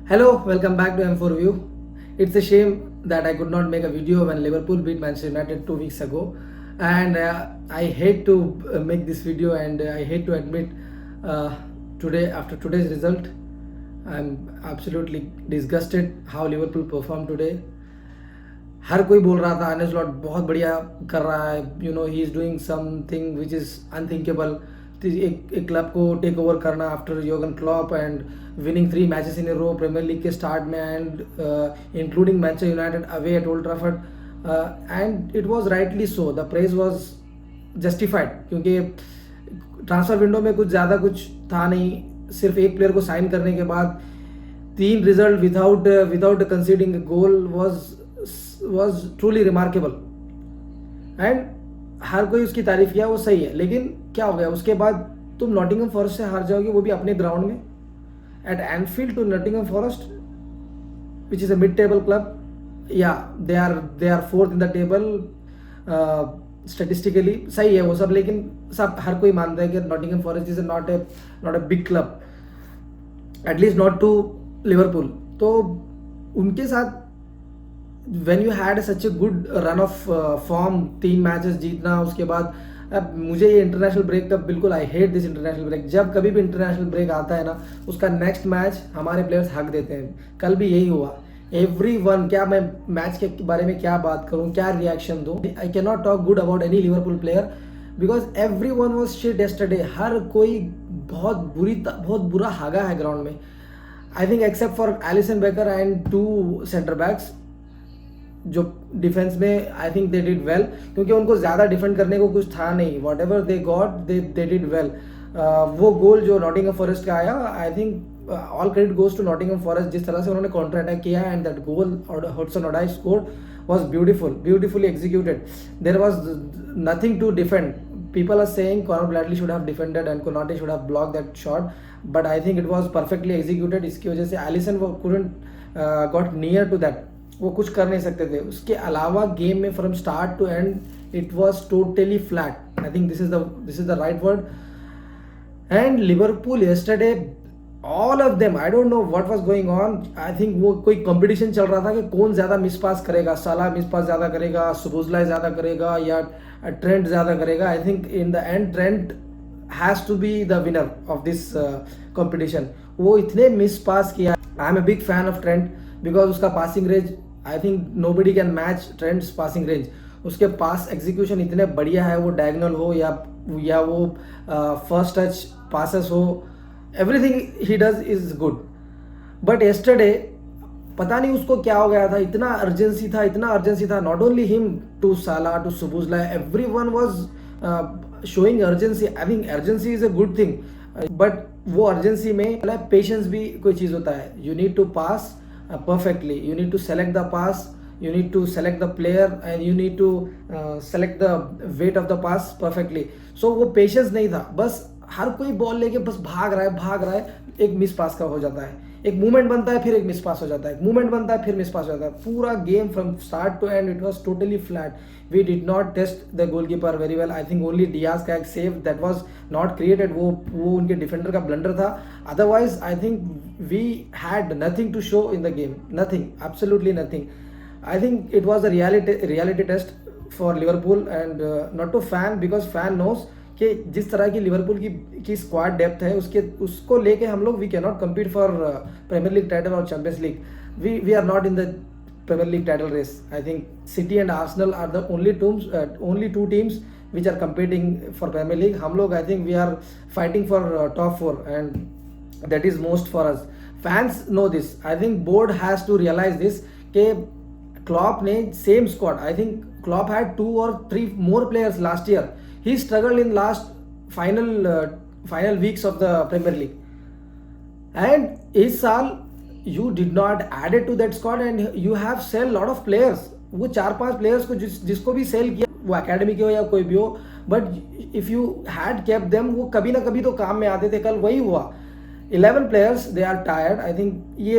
Hello, welcome back to M4 View. It's a shame that I could not make a video when Liverpool beat Manchester United 2 weeks ago, and I hate to make this video, and I hate to admit uh, today after today's result, I'm absolutely disgusted how Liverpool performed today. हर कोई बोल रहा था Arne slot बहुत बढ़िया कर रहा है, he is doing something which is unthinkable. एक क्लब को टेक ओवर करना आफ्टर योगन Klopp and winning 3 matches in a row Premier League के स्टार्ट में, and including Manchester United away at Old Trafford, and it was rightly so. The praise was justified क्योंकि transfer window में कुछ ज़्यादा कुछ था नहीं. सिर्फ एक प्लेयर को साइन करने के बाद 3 result without conceding goal was truly remarkable. And हर कोई उसकी तारीफ किया, वो सही है, लेकिन क्या हो गया उसके बाद तुम नॉटिंघम फॉरेस्ट से हार जाओगे, वो भी अपने ग्राउंड में at Anfield to Nottingham Forest which is a mid table club. या they are fourth in the table statistically, सही है वो सब, लेकिन सब हर कोई मानता है कि Nottingham Forest is not a big club, at least not to Liverpool. तो उनके साथ when you had such a good run of form, 3 matches जीतना, उसके बाद अब मुझे ये इंटरनेशनल ब्रेक का बिल्कुल, I hate this international break. जब कभी भी इंटरनेशनल ब्रेक आता है ना, उसका नेक्स्ट मैच हमारे प्लेयर्स हक देते हैं. कल भी यही हुआ. एवरीवन, क्या मैं मैच के बारे में क्या बात करूं, क्या रिएक्शन दूं. I can not talk good about any Liverpool player because everyone was shit yesterday. हर कोई बहुत बुरा हागा है ग्राउंड में. I think except for Alisson Becker and 2 centre backs जो डिफेंस में, I think they did well, क्योंकि उनको ज़्यादा डिफेंड करने को कुछ था नहीं. What ever they got they did well. वो गोल जो नॉटिंघम फॉरेस्ट का आया, I think all credit goes to Nottingham Forest. जिस तरह से उन्होंने काउंटर अटैक किया and that goal Hudson Odoi scored was beautifully executed. There was nothing to defend. People are saying Conor Bradley should have defended and Konate should have blocked that shot, but I think it was perfectly executed. इसकी वजह से Alisson couldn't got near to that. वो कुछ कर नहीं सकते थे. उसके अलावा गेम में from start to end it was totally flat. I think this is the right word. And Liverpool yesterday, all of them, I don't know what was going on. I think वो कोई competition चल रहा था कि कौन ज़्यादा miss पास करेगा. साला मिस पास ज़्यादा करेगा, सुबोसलाय ज़्यादा करेगा, या ट्रेंट ज़्यादा करेगा. I think in the end Trent has to be the winner of this competition. वो इतने मिस पास किया. I am a big fan of Trent because उसका passing range, I think nobody can match Trent's passing range. उसके पास execution इतने बढ़िया है, वो डायगोनल हो या वो फर्स्ट टच पासेस हो, everything he does is good. But yesterday पता नहीं उसको क्या हो गया था, इतना अर्जेंसी था. Not only him, to Salah, to Szoboszlai, everyone was showing urgency. I think urgency is a good thing, but वो अर्जेंसी में पेशेंस भी कोई चीज़ होता है. You need to pass perfectly, you need to select the pass, you need to select the player, and you need to select the weight of the pass perfectly. So वो patience नहीं था. बस हर कोई बॉल लेके बस भाग रहा है. एक मिस पास का हो जाता है, एक मूवमेंट बनता है, फिर एक मिस पास हो जाता है, मूवमेंट बनता है, फिर मिस पास हो जाता है. पूरा game from start to end it was totally flat. We did not test the goalkeeper very well. I think only Diaz का एक save that was not created, वो उनके डिफेंडर का ब्लंडर था. Otherwise I think we had nothing to show in the game, nothing, absolutely nothing. I think it was a reality test for Liverpool and not to fan, because fan knows कि जिस तरह की Liverpool की squad depth है, उसको लेके हम लोग we can not compete for Premier League title और Champions League. We are not in the Premier League title race. I think City and Arsenal are the only 2 teams which are competing for Premier League. हम लोग, I think we are fighting for top 4 and that is most for us. Fans know this. I think board has to realize this कि Klopp ने same squad. I think Klopp had 2 or 3 more players last year. He struggled in last final weeks of the Premier League. And इस साल you did not add it to that squad and you have sell lot of players. वो 4-5 players को जिसको भी cell किया, वो academy के हो या कोई भी हो, but if you had kept them, वो कभी ना कभी तो काम में आते थे. कल वही हुआ. 11 players, they are tired. I think ये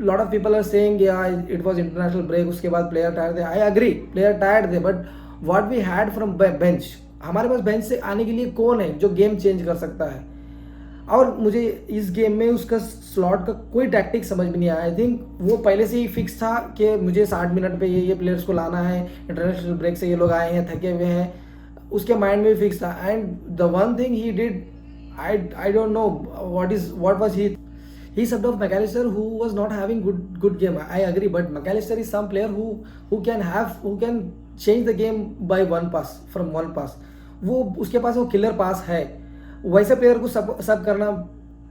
lot of people are saying it was international break, उसके बाद प्लेयर टायर्ड थे. आई एग्री, प्लेयर टायर्ड थे, but what we had from bench, हमारे पास बेंच से आने के लिए कौन है जो गेम चेंज कर सकता है. और मुझे इस गेम में उसका स्लॉट का कोई टैक्टिक समझ में नहीं आया। आई थिंक वो पहले से ही फिक्स था कि मुझे 60 मिनट पे ये प्लेयर्स को लाना है, इंटरनेशनल ब्रेक से ये लोग आए हैं, थके हुए हैं, उसके माइंड में फिक्स था। And the one thing he did, I don't know what was he subbed off McAllister, who was not having good game. I agree, but McAllister is some player who can change the game by one pass, from one pass. वो उसके पास वो killer पास है, वैसे player को सब करना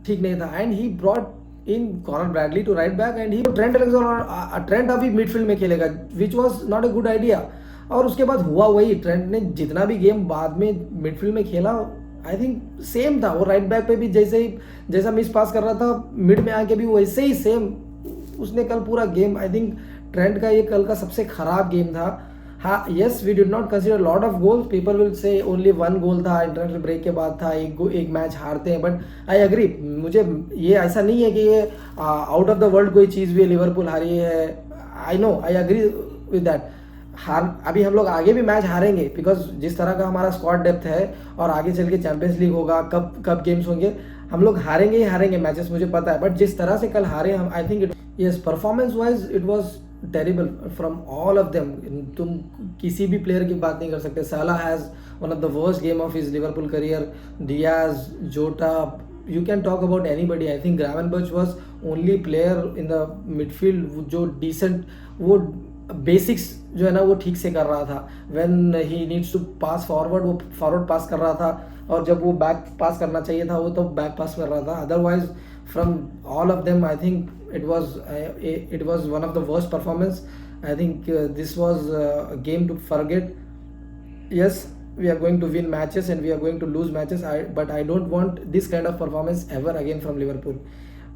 ठीक नहीं था। And he brought in Connor Bradley to right back, and he Trent अभी मिडफील्ड में खेलेगा, which was not a good idea. और उसके बाद हुआ वही, ट्रेंट ने जितना भी गेम बाद में मिडफील्ड में खेला आई थिंक सेम था। वो राइट बैक पे भी जैसा मिस पास कर रहा था, मिड में आके भी वैसे ही सेम उसने कल पूरा गेम, आई थिंक ट्रेंट का ये कल का सबसे खराब गेम था। हाँ, yes, we did not consider lot of goals, people will say only 1 goal था, इंटरनेशनल ब्रेक के बाद था, एक मैच हारते हैं, बट आई एग्री, मुझे ये ऐसा नहीं है कि ये आउट ऑफ द वर्ल्ड कोई चीज़ भी है, लिवरपूल हारी है, I know, I agree with that. अभी हम लोग आगे भी मैच हारेंगे, बिकॉज जिस तरह का हमारा स्क्वाड डेप्थ है और आगे चल के चैंपियंस लीग होगा, कब गेम्स होंगे, हम लोग हारेंगे ही हारेंगे मैचेस, मुझे पता है। बट जिस तरह से कल हारे हम, I think yes, performance wise it was terrible from all of them. तुम किसी भी प्लेयर की बात नहीं कर सकते। साला has one of the worst game of his Liverpool career, Diaz, जोटा, you can talk about anybody. I think Gravenberch was only player in the midfield जो decent, वो बेसिक्स जो है ना वो ठीक से कर रहा था। When he needs to pass forward, वो फॉरवर्ड पास कर रहा था, और जब वो बैक पास करना चाहिए था वो तो बैक पास कर रहा था। Otherwise from all of them I think it was one of the worst performance. I think this was a game to forget. Yes, we are going to win matches and we are going to lose matches, but I don't want this kind of performance ever again from Liverpool.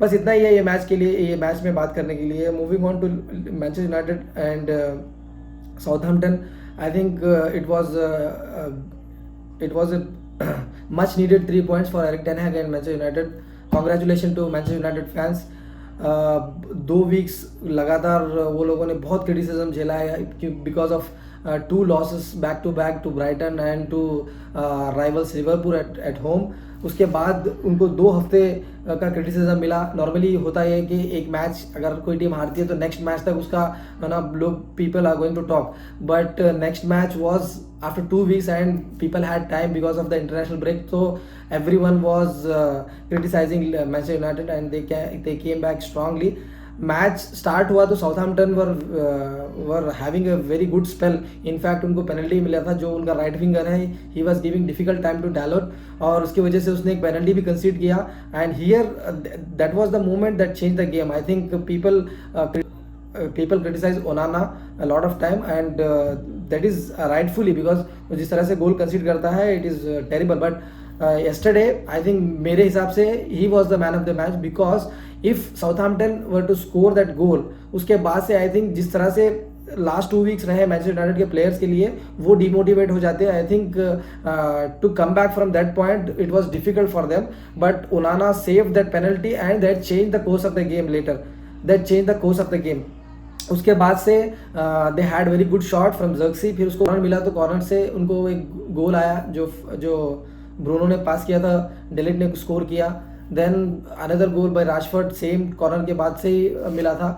बस इतना ही है ये match के लिए, ये match में बात करने के लिए। Moving on to Manchester United and Southampton, I think it was a much needed 3 points for Erik ten Hag and Manchester United. Congratulations to Manchester United fans. 2 weeks लगातार वो लोगों ने बहुत क्रिटिसिज्म झेला है because of 2 losses back to back to Brighton and to rivals Liverpool at home. उसके बाद उनको 2 हफ्ते का क्रिटिसिज्म मिला। नॉर्मली होता है कि एक मैच अगर कोई टीम हारती है तो नेक्स्ट मैच तक उसका ना लोग people are going to talk, but next match was after 2 weeks and people had time because of the international break, so everyone was criticizing Manchester United and they came back strongly. Match start हुआ तो Southampton were having a very good spell. In fact उनको penalty मिला था, जो उनका right winger है, he was giving difficult time to Dalot, और उसकी वजह से उसने एक पेनल्टी भी कंसीड किया। And here that was the moment that change the game. I think people criticize Onana a lot of time and that is rightfully, because जिस तरह से गोल कंसीड करता है it is terrible, but yesterday I think मेरे हिसाब से he was the man of the match, because if Southampton were to score that goal, उसके बाद से I think जिस तरह से लास्ट 2 weeks रहे मैनचेस्टर यूनाइटेड के प्लेयर्स के लिए, वो डिमोटिवेट हो जाते हैं। I think to come back from that point it was difficult for them, but Onana saved that penalty and that change the course of the game later, that change the course of the game. उसके बाद से they had very good shot from Zirkzee, फिर उसको corner मिला तो corner से उनको एक गोल आया जो ब्रूनो ने पास किया था, डेलिट ने स्कोर किया। Then another goal by Rashford, same corner के बाद से ही मिला था।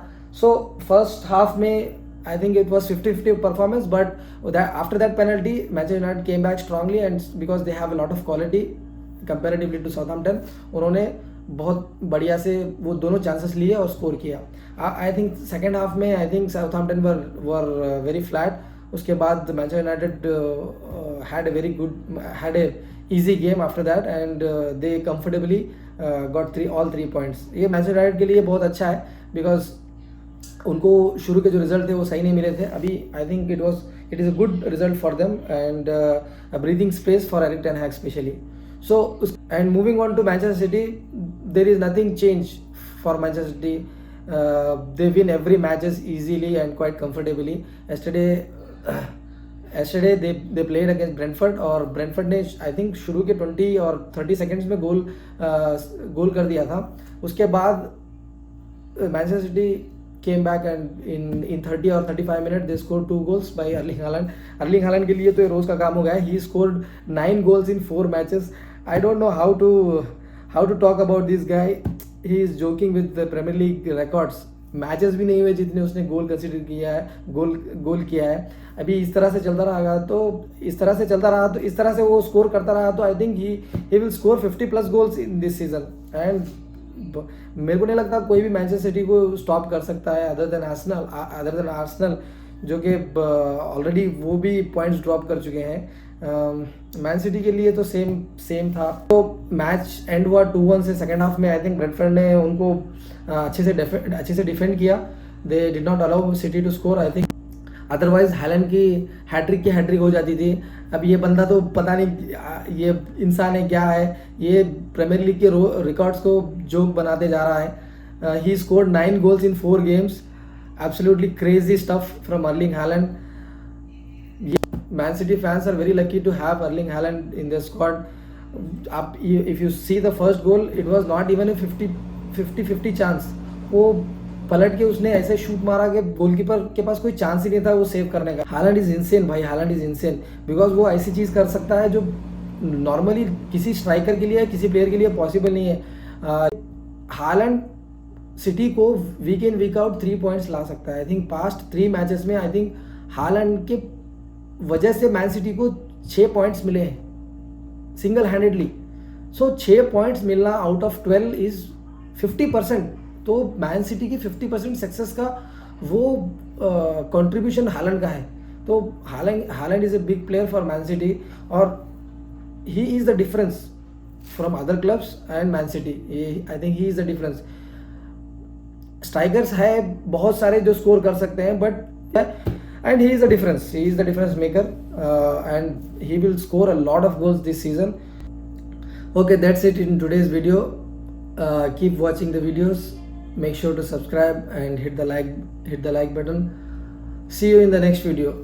सो फर्स्ट हाफ में I think it was 50-50 performance, but after that penalty, Manchester United came back strongly, and because they have a lot of quality comparatively to Southampton, उन्होंने बहुत बढ़िया से वो दोनों चांसेस लिए और स्कोर किया। आई थिंक सेकेंड हाफ में I think Southampton were very flat. उसके बाद Manchester United had a easy game after that and they comfortably got all 3 points. ये मैनचेस्टर यूनाइटेड के लिए बहुत अच्छा है, बिकॉज उनको शुरू के जो रिजल्ट थे वो सही नहीं मिले थे। अभी I think it is a good result for them and a breathing space for Erik ten Hag specially. So and moving on to Manchester City, there is nothing change for Manchester City. They win every matches easily and quite comfortably. yesterday they played against Brentford, और Brentford ने I think शुरू के 20 और 30 seconds में गोल कर दिया था। उसके बाद Manchester city came back and in 30 or 35 minutes they scored 2 goals by Erling Haaland. Erling Haaland के लिए तो ये रोज का काम हो गया है। He scored 9 goals in 4 matches. I don't know how to talk about this guy, he is joking with the Premier League records. Matches भी नहीं हुए जितने उसने गोल कंसीडर किया है, गोल किया है। अभी इस तरह से चलता रहा तो इस तरह से वो स्कोर करता रहा तो आई think he will score 50+ goals in this season. And मेरे को नहीं लगता कोई भी मैनचेस्टर सिटी को स्टॉप कर सकता है अदर देन आर्सेनल, जो कि ऑलरेडी वो भी पॉइंट्स ड्रॉप कर चुके हैं। मैन सिटी के लिए तो सेम था। तो मैच एंड हुआ 2-1 से। सेकेंड हाफ में आई थिंक ब्रेंटफोर्ड ने उनको अच्छे से डिफेंड किया। They did not allow City to score. I think otherwise Haaland की हैट्रिक हो जाती थी। अब ये बंदा तो पता नहीं ये इंसान है क्या है, ये प्रीमियर लीग के रिकॉर्ड्स को जोक बनाते जा रहा है। He scored 9 goals in 4 games. Absolutely crazy stuff from Erling Haaland. Man City fans are very lucky to have Erling Haaland in their squad. If you see the first goal, it was not even a 50-50 chance. वो पलट के उसने ऐसे shoot मारा कि goalkeeper के पास कोई chance ही नहीं था वो सेव करने का। हालैंड इज इंसेन भाई, हालैंड इज इंसेन, बिकॉज वो ऐसी चीज़ कर सकता है जो नॉर्मली किसी स्ट्राइकर के लिए, किसी प्लेयर के लिए पॉसिबल नहीं है। हालैंड सिटी को वीक इन वीक आउट 3 पॉइंट्स ला सकता है। आई थिंक पास्ट 3 मैचेस में आई थिंक हालैंड के वजह से मैन सिटी को 6 पॉइंट्स मिले हैं सिंगल हैंडेडली। सो 6 पॉइंट्स मिलना आउट ऑफ 12 इज 50%। तो मैन सिटी की 50% सक्सेस का वो कंट्रीब्यूशन हालैंड का है। तो Haaland is a big player for Man City और he is the difference from other clubs and Man City. I think he is the difference. Strikers है बहुत सारे जो स्कोर कर सकते हैं, but and he is the difference maker, and he will score a lot of goals this season. Okay, that's it in today's video. Keep watching the videos, make sure to subscribe and hit the like button. See you in the next video.